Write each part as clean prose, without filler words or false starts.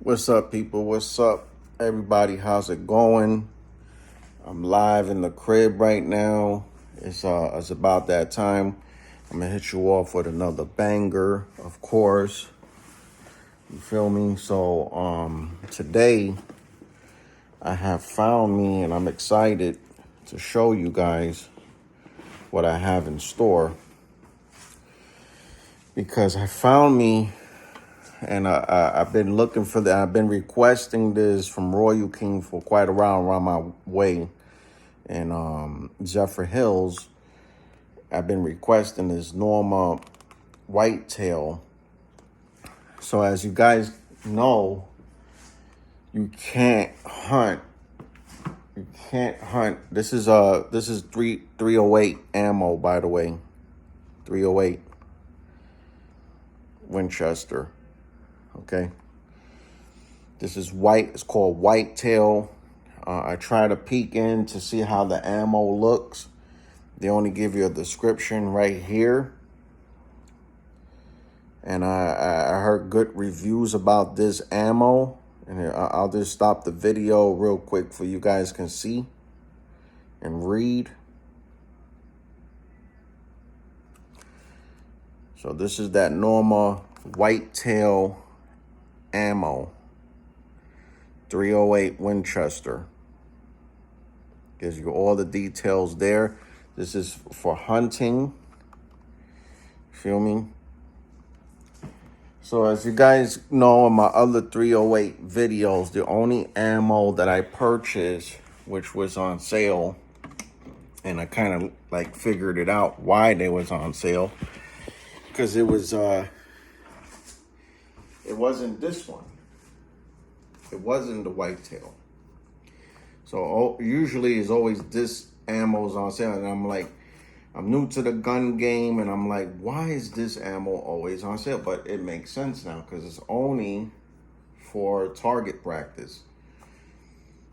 What's up, people? What's up, everybody? How's it going? I'm live in the crib right now. It's about that time. I'm gonna hit you off with another banger, of course. You feel me? So today I have found me, and I'm excited to show you guys what I have in store, because I found me. And I've been looking for that. I've been requesting this from Royal King for quite a while around my way. And Zephyr Hills, I've been requesting this Norma whitetail. So as you guys know, you can't hunt. You can't hunt. This is 308 ammo, by the way. 308 Winchester. Okay. This is white. It's called whitetail. I try to peek in to see how the ammo looks. They only give you a description right here. And I heard good reviews about this ammo. And I'll just stop the video real quick for you guys can see and read. So this is that Norma whitetail ammo. 308 Winchester. Gives you all the details there. This is for hunting. Feel me? So as you guys know, in my other 308 videos, the only ammo that I purchased, which was on sale, and I kind of like figured it out why they was on sale, because it wasn't this one. It wasn't the whitetail. So usually it's always this ammo's on sale, and I'm like, I'm new to the gun game, and I'm like, why is this ammo always on sale? But it makes sense now, because it's only for target practice.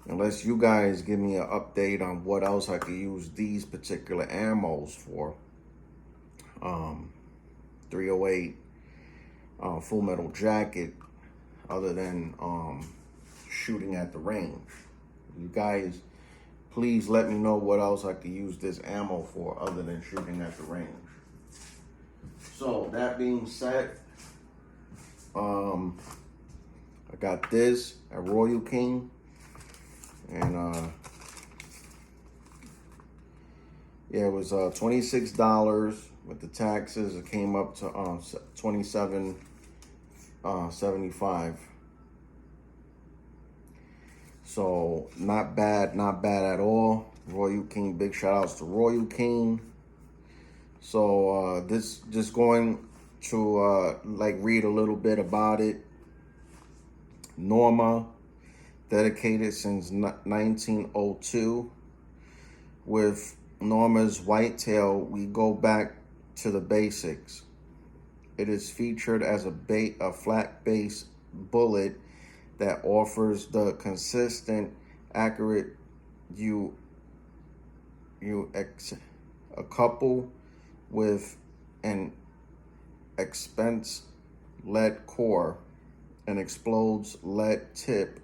Unless you guys give me an update on what else I could use these particular ammos for. 308 Full Metal Jacket, other than shooting at the range. You guys, please let me know what else I could use this ammo for other than shooting at the range. So that being said, I got this at Royal King, and yeah, it was $26 with the taxes. It came up to $27.75. So not bad at all. Royal King, big shout outs to Royal King. So this just going to like read a little bit about it. Norma, dedicated since 1902. With Norma's whitetail, we go back to the basics. It is featured as a flat base bullet that offers the consistent, accurate a couple with an expense lead core and explodes lead tip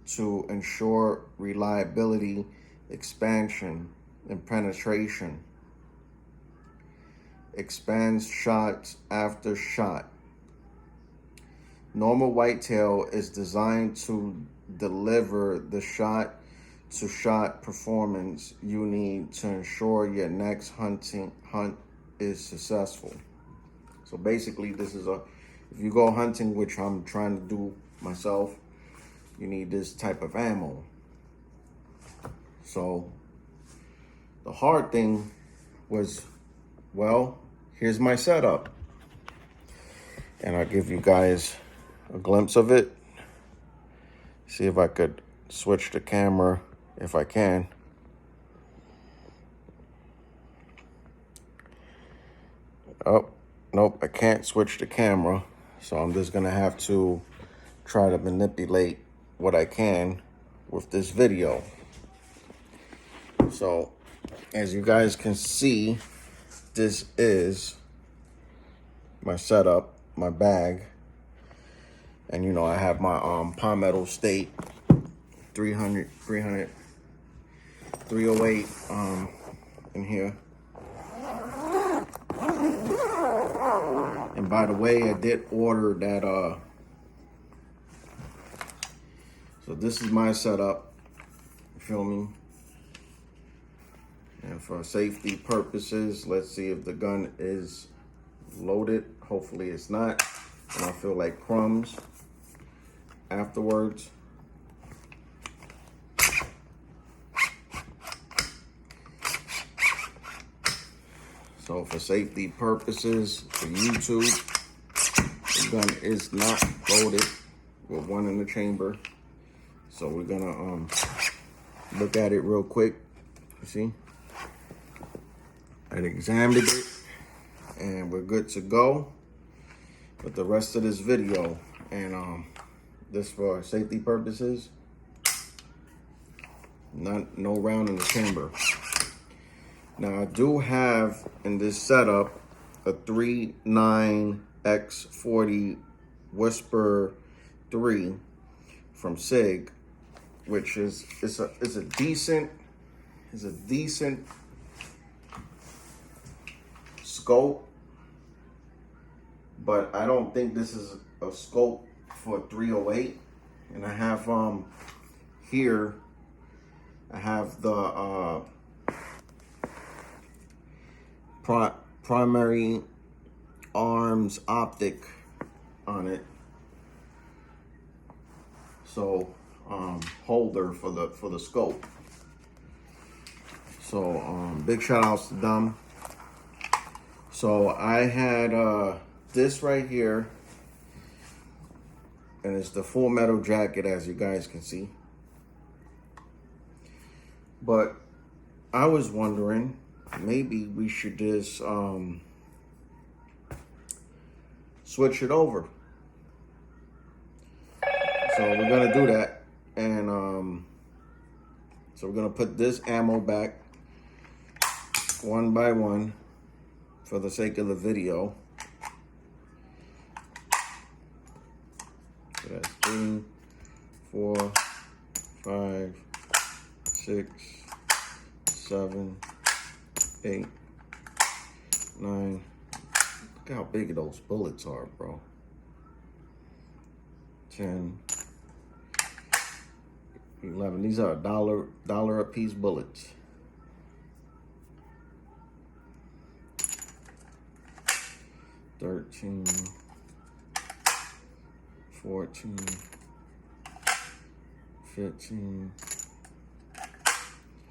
to ensure reliability, expansion, and penetration. Expands shots after shot. Norma whitetail is designed to deliver the shot-to-shot performance you need to ensure your next hunt is successful. So basically, this is if you go hunting, which I'm trying to do myself, you need this type of ammo. So the hard thing was, well, here's my setup. And I'll give you guys a glimpse of it. See if I could switch the camera, if I can. Oh, nope, I can't switch the camera. So I'm just gonna have to try to manipulate what I can with this video. So as you guys can see, this is my setup, my bag. And you know, I have my Palmetto State 308 in here. And by the way, I did order that so this is my setup, you feel me? And for safety purposes, let's see if the gun is loaded. Hopefully it's not, and I feel like crumbs afterwards. So for safety purposes, for YouTube, the gun is not loaded with one in the chamber. So we're gonna look at it real quick. You see, I examined it and we're good to go with the rest of this video. And this for safety purposes, no round in the chamber. Now I do have in this setup a 39x40 Whisper 3 from SIG, which is a decent scope, but I don't think this is a scope for 308. And I have here I have the primary arms optic on it, so holder for the scope. So big shout outs to them. So I had this right here, and it's the full metal jacket, as you guys can see. But I was wondering, maybe we should just switch it over. So we're gonna do that, and so we're gonna put this ammo back one by one for the sake of the video. So that's 3, 4, 5, 6, 7, 8, 9. Look how big those bullets are, bro. 10, 11. These are $1 a piece bullets. 13, 14, 15,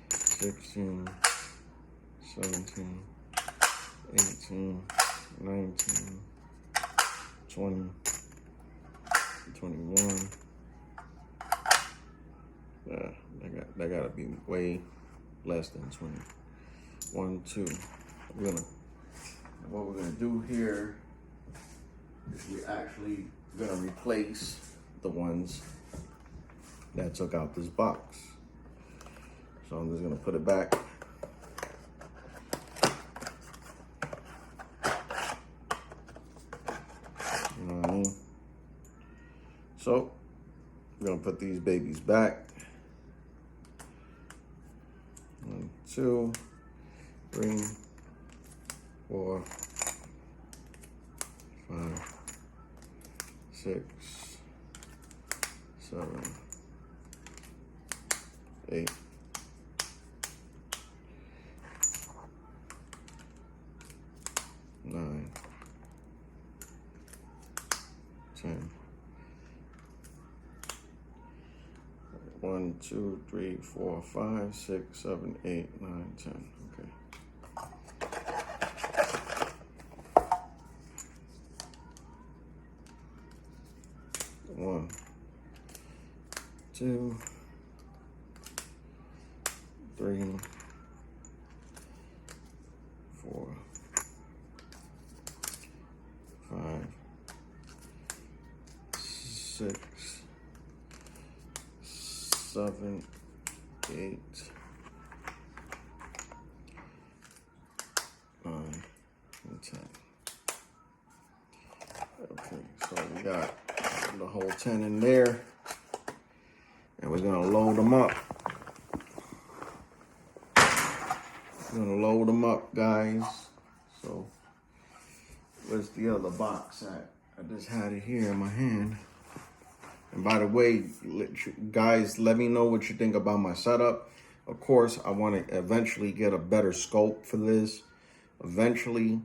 16, 17, 18, 19, 20, 21. That gotta be way less than 20. 1, 2. What we're gonna do here is we're actually gonna replace the ones that took out this box. So I'm just gonna put it back. You know what I mean? So we're gonna put these babies back. 1, 2, 3, 4, 5, 6, 7, 8, 9, 10. 1, 2, 3, 4, 5, 6, 7, 8, 9, 10. Okay. 1, 2, 3, 4, 5, 6, 7, 8, 9, and 10. Okay, so we got Put the whole 10 in there. And we're gonna load them up. We're gonna load them up, guys. So, where's the other box at? I just had it here in my hand. And by the way, guys, let me know what you think about my setup. Of course, I want to eventually get a better scope for this. Eventually,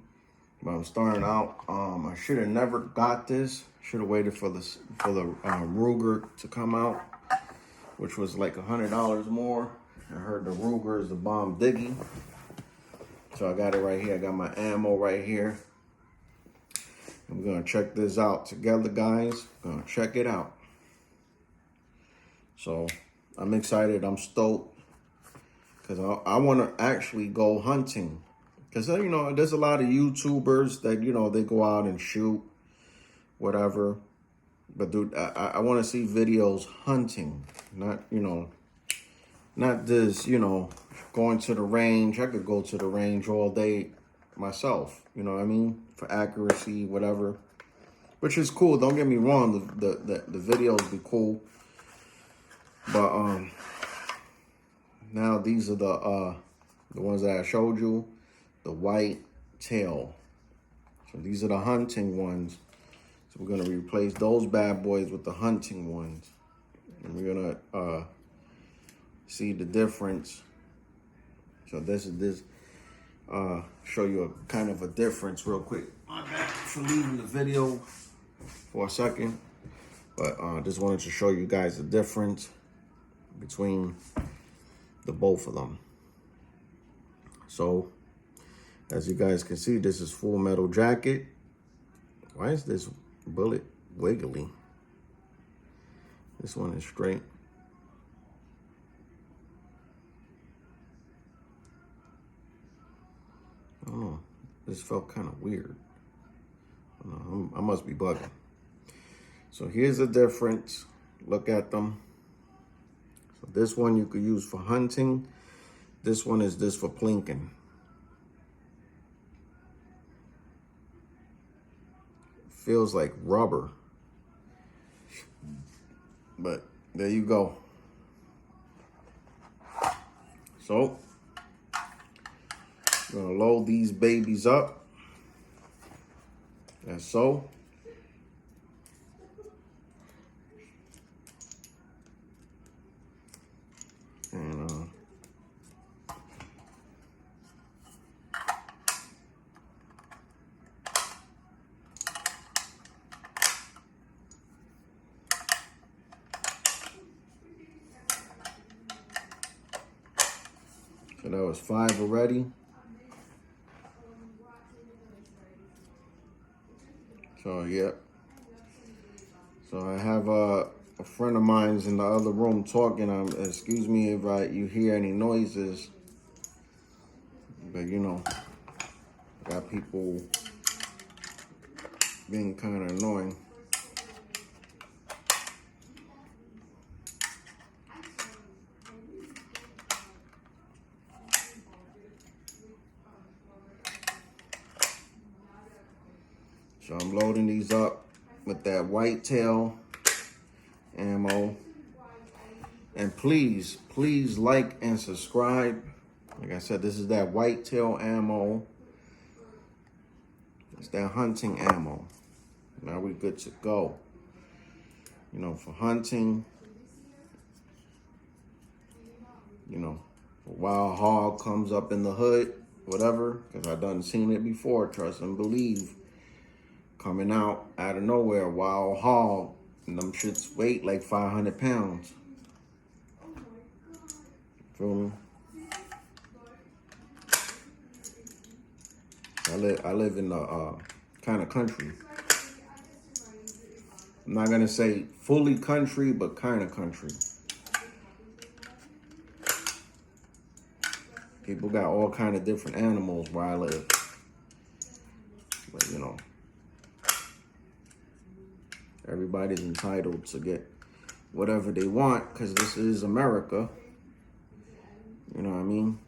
but I'm starting out. I should have never got this. Should have waited for the Ruger to come out, which was like $100 more. I heard the Ruger is the bomb diggy. So I got it right here. I got my ammo right here. I'm gonna check this out together, guys. Gonna check it out. So I'm excited. I'm stoked because I want to actually go hunting. Because, you know, there's a lot of YouTubers that, you know, they go out and shoot, whatever. But, dude, I want to see videos hunting, not, you know, not this, you know, going to the range. I could go to the range all day myself, you know what I mean? For accuracy, whatever. Which is cool. Don't get me wrong. The videos be cool. But now these are the ones that I showed you, the whitetail. So these are the hunting ones. So we're gonna replace those bad boys with the hunting ones, and we're gonna see the difference. So this show you a kind of a difference real quick. My bad for leaving the video for a second, but just wanted to show you guys the difference between the both of them. So as you guys can see, this is Full Metal Jacket. Why is this bullet wiggly? This one is straight. I don't know, this felt kind of weird. I must be bugging. So here's the difference. Look at them. So this one you could use for hunting. This one is this for plinking. Feels like rubber. But there you go. So I'm gonna load these babies up. And so. And so that was 5 already. So yeah. So I have a friend of mine's in the other room talking. Excuse me if you hear any noises, but you know, got people being kind of annoying. So I'm loading these up with that whitetail ammo. And please like and subscribe. Like I said, this is that whitetail ammo. It's that hunting ammo. Now we're good to go. You know, for hunting, you know, a wild hog comes up in the hood, whatever, because I done seen it before, trust and believe. Coming out of nowhere, wild hog, and them shits weight like 500 pounds. Feel me? I live in the kind of country. I'm not gonna say fully country, but kind of country. People got all kind of different animals where I live. But you know, everybody's entitled to get whatever they want because this is America. You know what I mean?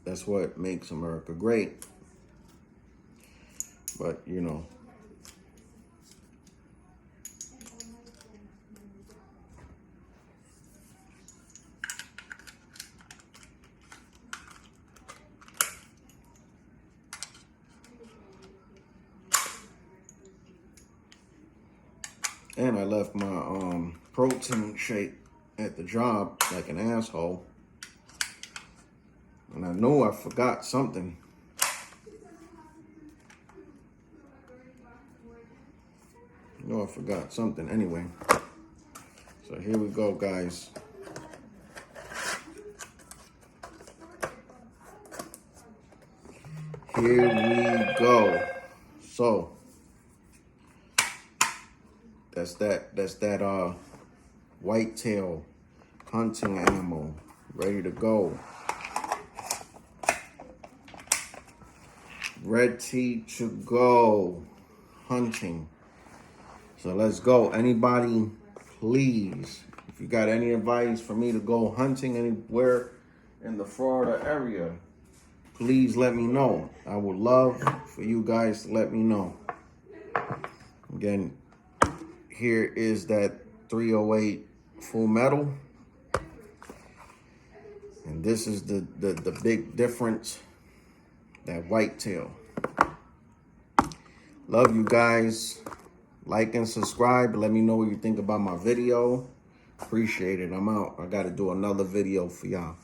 That's what makes America great. But, you know, And I left my protein shake at the job like an asshole. And I know I forgot something. I forgot something anyway. So here we go, guys. Here we go. So that's that whitetail hunting animal ready to go. Ready to go hunting. So let's go. Anybody, please, if you got any advice for me to go hunting anywhere in the Florida area, please let me know. I would love for you guys to let me know. Again, here is that 308 full metal. And this is the big difference, that whitetail. Love you guys. Like and subscribe. Let me know what you think about my video. Appreciate it. I'm out. I got to do another video for y'all.